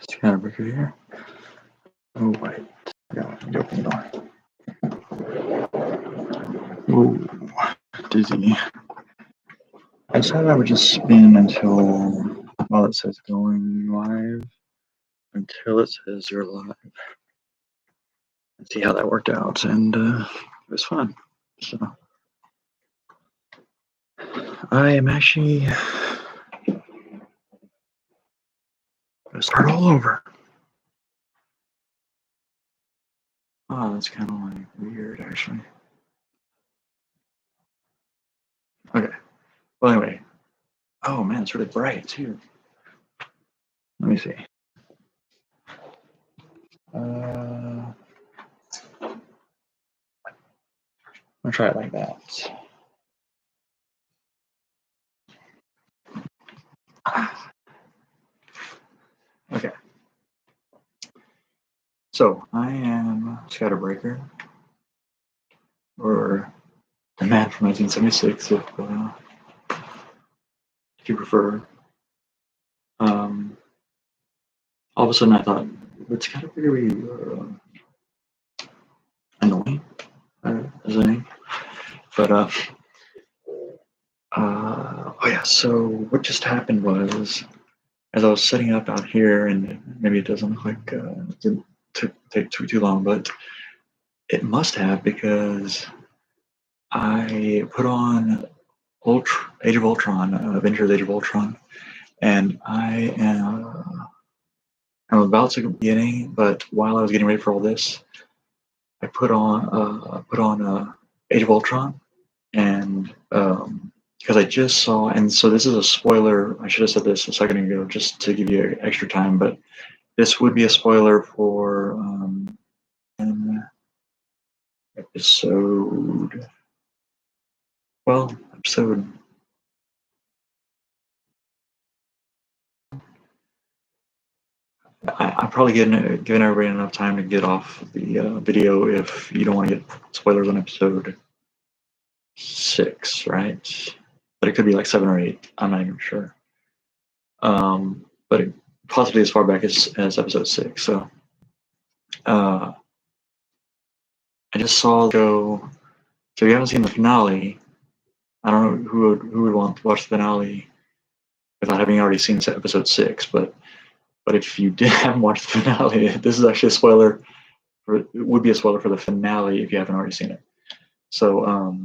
ScatterBreaker here. Oh, wait. Yeah, let me open the door. Whoa, dizzy. I decided I would just spin until, while it says going live, until it says you're live. And see how that worked out. And it was fun. So, I am actually going to start all over. Oh, that's kind of like weird, actually. Okay. Well, anyway. Oh, man, it's really bright, too. Let me see. I'm going to try it like that. Okay. So, I am ScatterBreaker, or the man from 1976, if you prefer. All of a sudden I thought, would ScatterBreaker be annoying as a name? But, oh yeah, so what just happened was, as I was setting up out here, and maybe it doesn't look like it didn't take too long, but it must have, because I put on Age of Ultron, Avengers Age of Ultron, and I'm about to beginning, but while I was getting ready for all this, I put on Age of Ultron, and because I just saw, and so this is a spoiler. I should have said this a second ago, just to give you extra time, but this would be a spoiler for episode. I'm probably giving everybody enough time to get off the video if you don't want to get spoilers on episode 6, right? But it could be like 7 or 8. I'm not even sure. But possibly as far back as episode 6. So I just saw the show. So if you haven't seen the finale, I don't know who would want to watch the finale without having already seen episode 6. But if you haven't watched the finale, this is actually a spoiler. It would be a spoiler for the finale if you haven't already seen it. So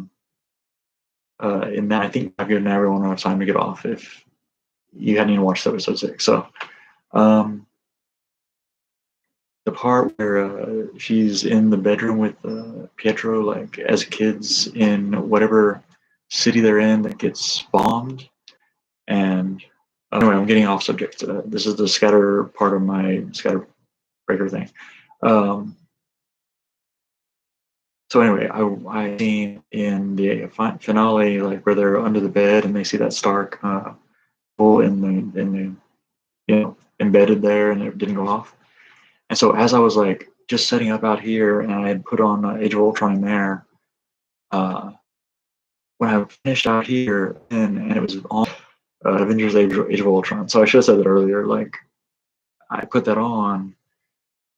in that, I think I've given everyone enough time to get off if you hadn't even watched episode 6. So the part where she's in the bedroom with Pietro, like as kids in whatever city they're in that gets bombed, and anyway, I'm getting off subject. This is the scatter part of my ScatterBreaker thing. So anyway, I seen in the finale, like where they're under the bed and they see that Stark bull in the embedded there, and it didn't go off. And so as I was like just setting up out here, and I had put on Age of Ultron in there, when I finished out here, and it was on Avengers Age of Ultron. So I should have said that earlier. Like I put that on.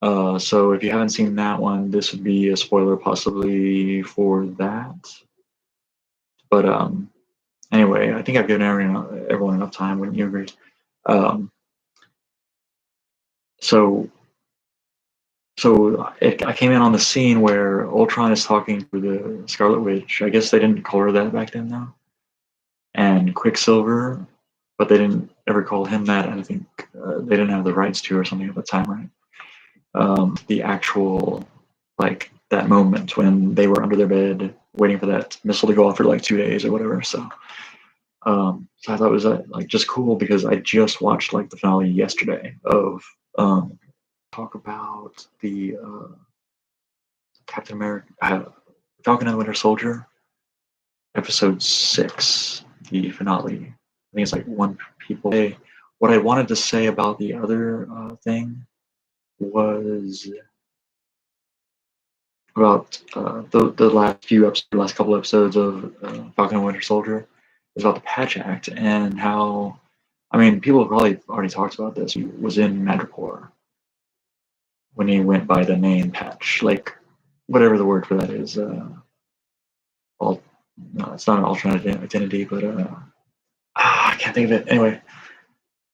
So if you haven't seen that one, this would be a spoiler possibly for that. But anyway, I think I've given everyone enough time. Wouldn't you agree? I came in on the scene where Ultron is talking to the Scarlet Witch. I guess they didn't call her that back then, though. And Quicksilver, but they didn't ever call him that. I think they didn't have the rights to or something at the time, right? The actual, like, that moment when they were under their bed waiting for that missile to go off for like 2 days or whatever. So I thought it was like just cool because I just watched like the finale yesterday of talk about the Captain America, Falcon and the Winter Soldier, episode 6, the finale. I think it's like one people. What I wanted to say about the other thing was about the last couple episodes of Falcon and Winter Soldier is about the Patch Act and how I mean, people have probably already talked about this. He was in Madripoor when he went by the name Patch, like whatever the word for that is. All, no, it's not an alternate identity, but I can't think of it. Anyway,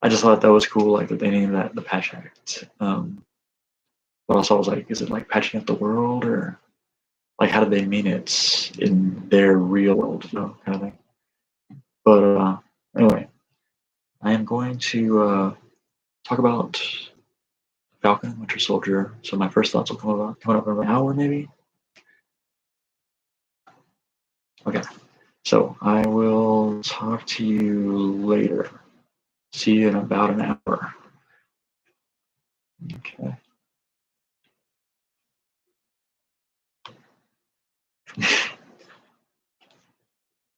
I just thought that was cool, like that they named that the Patch Act. But also I was like, is it like patching up the world, or like how do they mean it in their real world, kind of thing. But anyway, I am going to talk about Falcon, Winter Soldier. So my first thoughts will coming up in an hour, maybe. Okay, so I will talk to you later. See you in about an hour. Okay.